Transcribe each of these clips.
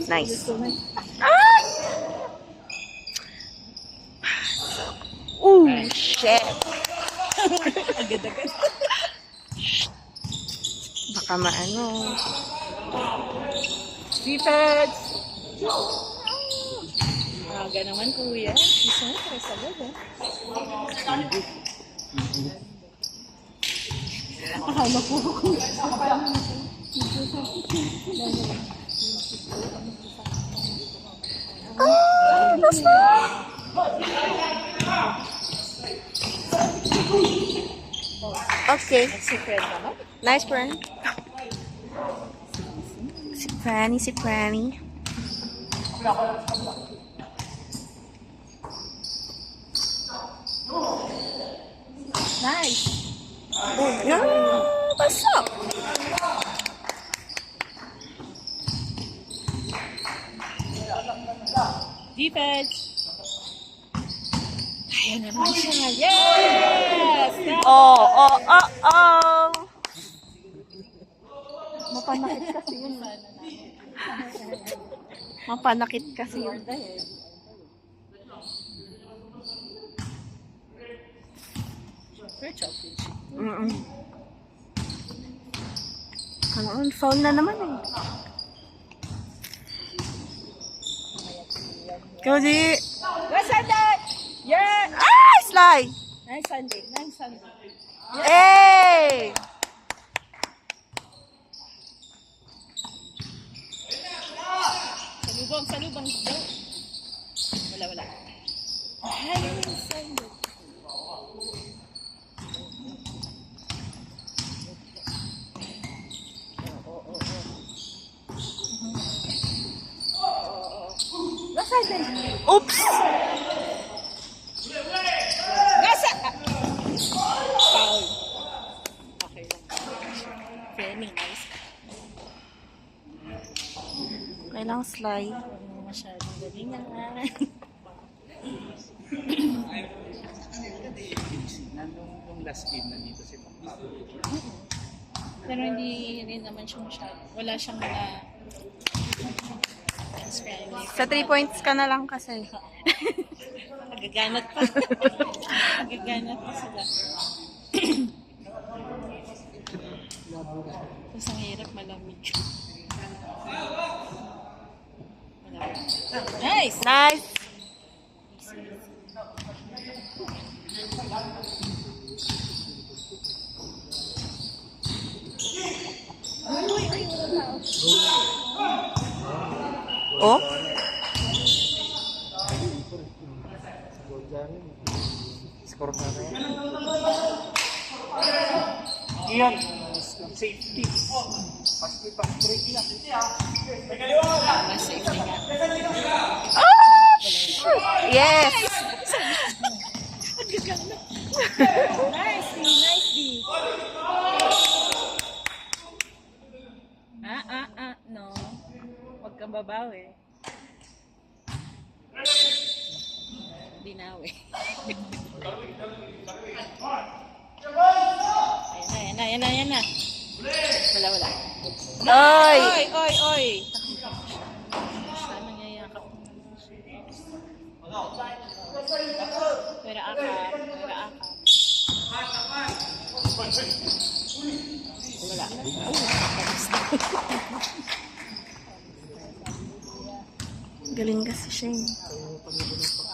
Nice. Ay! Ooh, shit. Agad-agad. Baka maano. Defense! Aga naman, kuya. Gusto mo, tres agad, eh. Akala ko. Last na. Okay. Si Fred naman. Nice, friend. Si Franny. Nice! Yeah, pasok. Defense! Ayan naman siya. Yes! Oh. Mapanakit kasi yun. Mapanakit kasi yun. Fair job, Peach. Ano, foul na naman eh. Cody! Yes, Sunday! Yeah! Ah! Sly! Nice Sunday. Nice Sunday. Hey! Salubang daw. Wala. Ay, nice Sunday. Yes, Sunday. Oops! Gasa! Foul. Okay lang. Penny, nice. Kailang Sly. Masyadong galingan. Nung last game nandito si Papa. Pero hindi rin naman siya masyado. Wala siyang Sa 3 points ka na lang kasi. nagaganat pa. Nagaganat pa sila. Tapos ang hirap malamig. Nice! Nice! Oh? Score na rin. Iyan. Safety. Pas-break lang. Mas safety nga. Oh! Shoot! Yes! Nice D! Nice D! No. Huwag kang babawi. Binawi. Ayan na. Wala. Oy! Oy! Sana niyayakap mo naman siya. Pera akap. Wala. Galing kasi siya eh.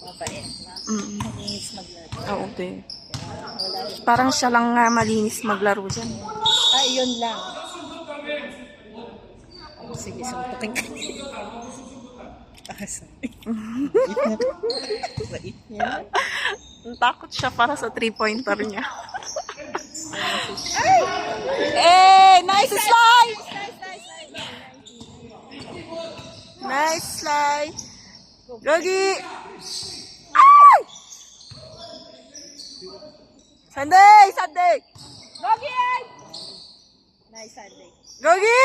Mabait. Malinis maglaro. Oo, te. Parang siya lang nga malinis maglaro dyan. Yun lang. Sige, suntukin ka. Bait niya. Takot siya para sa 3-pointer niya. Hey! Nice slide! Nice slide! Gogi! Ay! Sunday! Gogi! Nice Sunday. Gogi!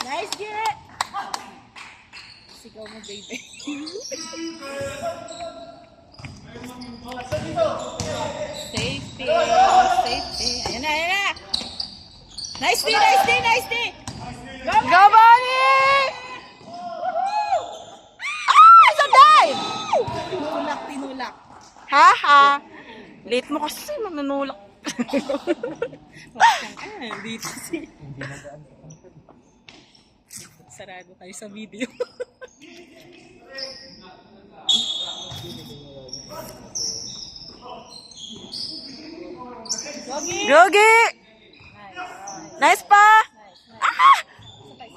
Nice G! Sigaw mo, baby. Safety. Ayan na. Nice D, nice D, nice D! Go, Bonnie! Ah! Sanday! Tinulak, tinulak. Ha, ha. Late mo kasi, manunulak. Dito si... Sarado kayo sa video. Gogi! Nice pa! Ah!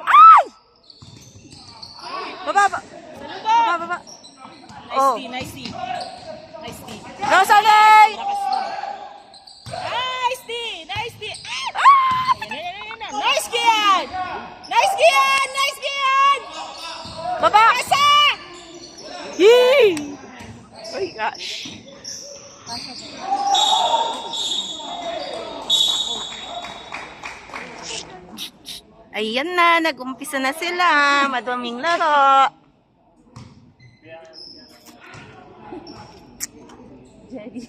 Ay! Baba, baba. Baba, baba. Oh. Nice D, nice D. Nice D. Go, Sanday! Lakas mo. Nice D, nice D. Ah! Ayan. Nice Gian! Nice Gian! Nice Gian! Baba! Pasa! Yee! Oh my gosh. Ayan na, nag-umpisa na sila. Maduming laro. Jerry.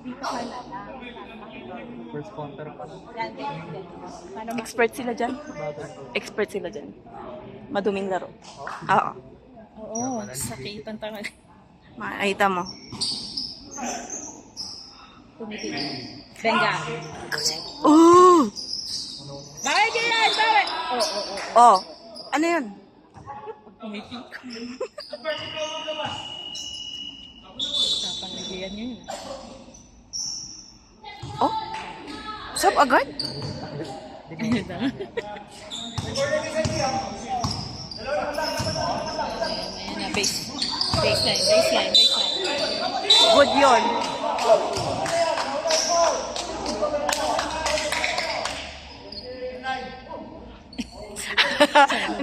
Dito ka na. First counter pa lang. Expert sila dyan. Expert sila dyan. Maduming laro. Oo. Oo, sakitan talaga. Makikita mo. Tumitigil. Benga. Oh! Bakit yan? Bakit? Oh. Ano yun? Tumitig. Tapang nagyayan yun. Oh? Sab agad? Ayun na. Baseline. Good yun.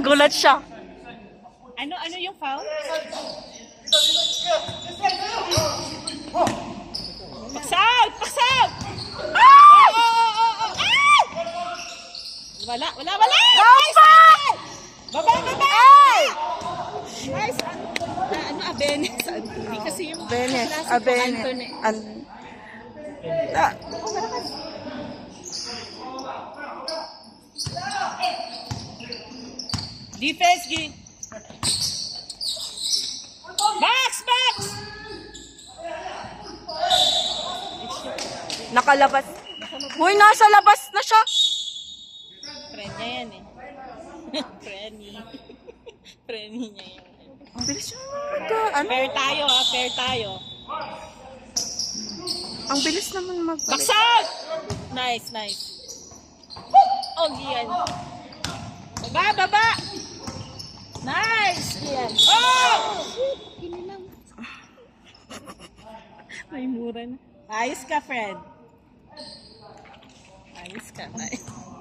Gulat siya. Ano yung foul? Paksaw! Ay! Ay! Wala! Nice! Baba! Ay! Nice! Abenes? Hindi kasi yung Benes. klase ko, Abenes. Anton eh. Defense, G! Max! Nakalabas. Uy, nasa labas na siya. Friend niya yan eh. Friendly niya yan. Ang bilis yung ano? Fair tayo. Ang bilis naman magbalik. Baksak! Nice. Oh, yan. Baba! Nice! Yan. Oh! Kinilang. May mura na. Ayos ka, friend.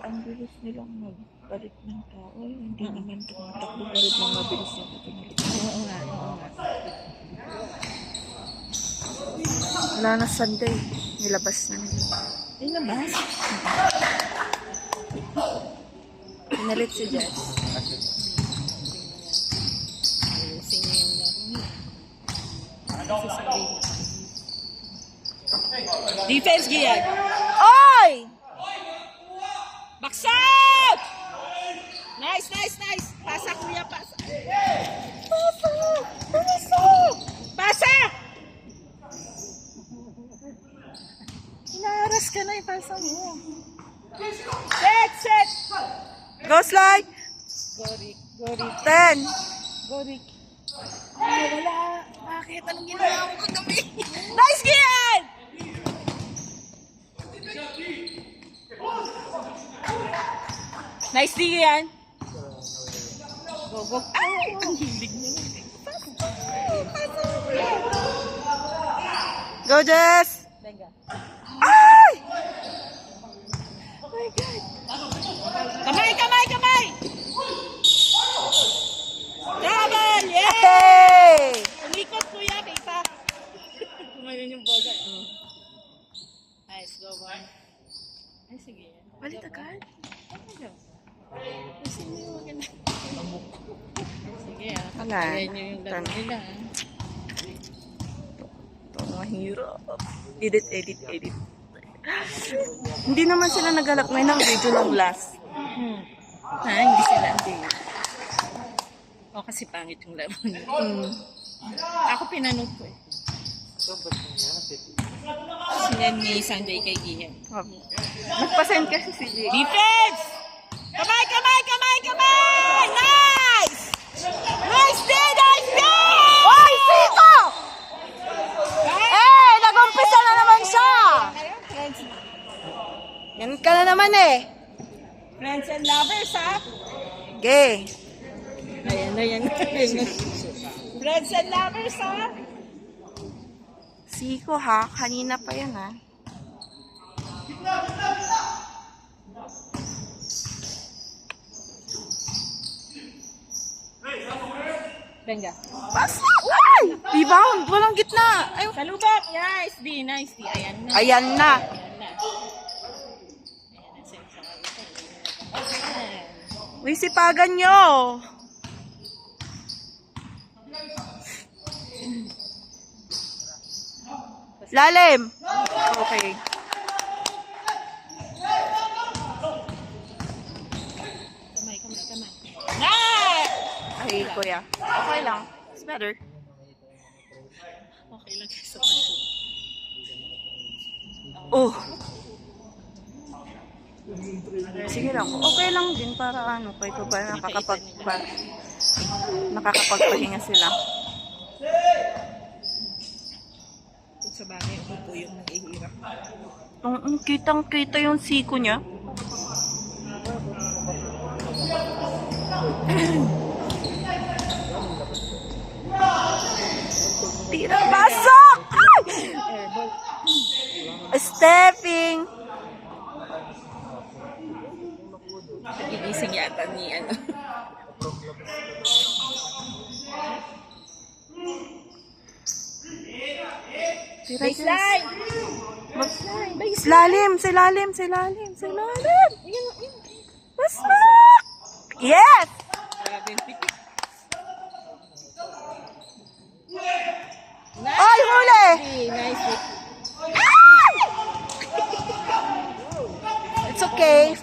Ang bilis nilang magbalik ng tao. Hindi naman tumatakbo ulit ng mabilis yung tutunulit. Oo nga. Wala na Sunday. Nilabas na nila. Ay, labas. Pinalit si Jess. Ayusin niya yung laro niya. Sasabihin. Defense, Gian. Oy! Baksak! Nice. Pasa, kuya, pasa. Pasa! Inaras ka na, ipasa mo. Set! Go slide! Go, Rick. 10. Go, Rick. Ay, wala. Bakit? Anong ginawa mo kagabi? Nice, Gian! Nice D yan. Go. Ay! Ang hilig mo. Go Jess! Venga. Ay! Oh my God. Kamay! Double! Yeah! Hey! Umikot, kuya. Kita. Kumain yung bola. Nice. Go, boy. Ay, sige. Balik agad. Ano? Kasi hindi mo maganda. Sige, Wala. Ayan nyo yung laro nila. Ito ang mahirap. Edit. Hindi naman sila nagalak ngayon ng video ng last. Hindi sila. Hindi. O, kasi pangit yung laban. Ako pinanood ko eh. Sinan ni Sanjay kay Gian. Nagpa-send kasi si Jake. Defense! Kamay, kamay, kamay, kamay! Nice! Nice day, nice day! Oy, Sito! Eh, nag-umpisa na naman siya! Yan ka na naman eh. Friends and lovers, ha? Okay. Ayan. Friends and lovers, ha? Siko ha, kanina pa yan ha. Benga. Basta! Ay! Rebound! Walang gitna! Ay, Salubak! Nice D, nice D. Ayan na. ayan na. Ayan na. Uy, sipagan nyo! Lalim! Okay. Kamay. Nice! Ay, kuya. Okay lang. It's better. Okay lang sa pag-shoot. Oh. Sige lang. Okay lang din para ano, kahit pa ba nakakapagpahinga sila. Kung sa bagay, ako po yung nag-ihirap. Kitang-kita yung siko niya. Tira, pasok! Ay! Stepping! Nagigising yata ni ano. Tira, Baseline! Silalim! Pasok! Yes! Grabe yung pitik. Ay, huli! Nice. It's okay.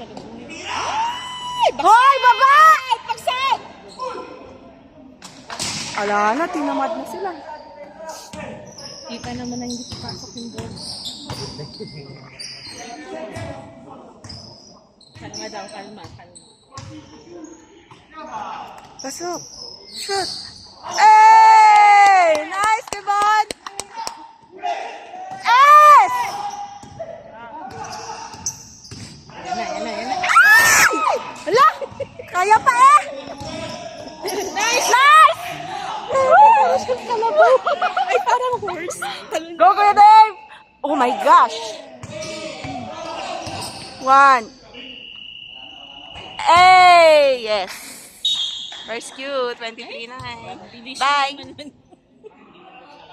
Hoy, baba! Pagsak! Ala na, tinamad na sila. Kita naman na hindi papasok yung ball. Kalma daw, kalma. Pasok. Shoot. Hey! Nice, Kevon! Yes! Yan na. Hala! Kaya pa eh! Nice! Nice! Ay, parang horse. Go, Kuya Dave! Oh my gosh! 1. Hey! Yes! Rescue, 23 na eh. Bye!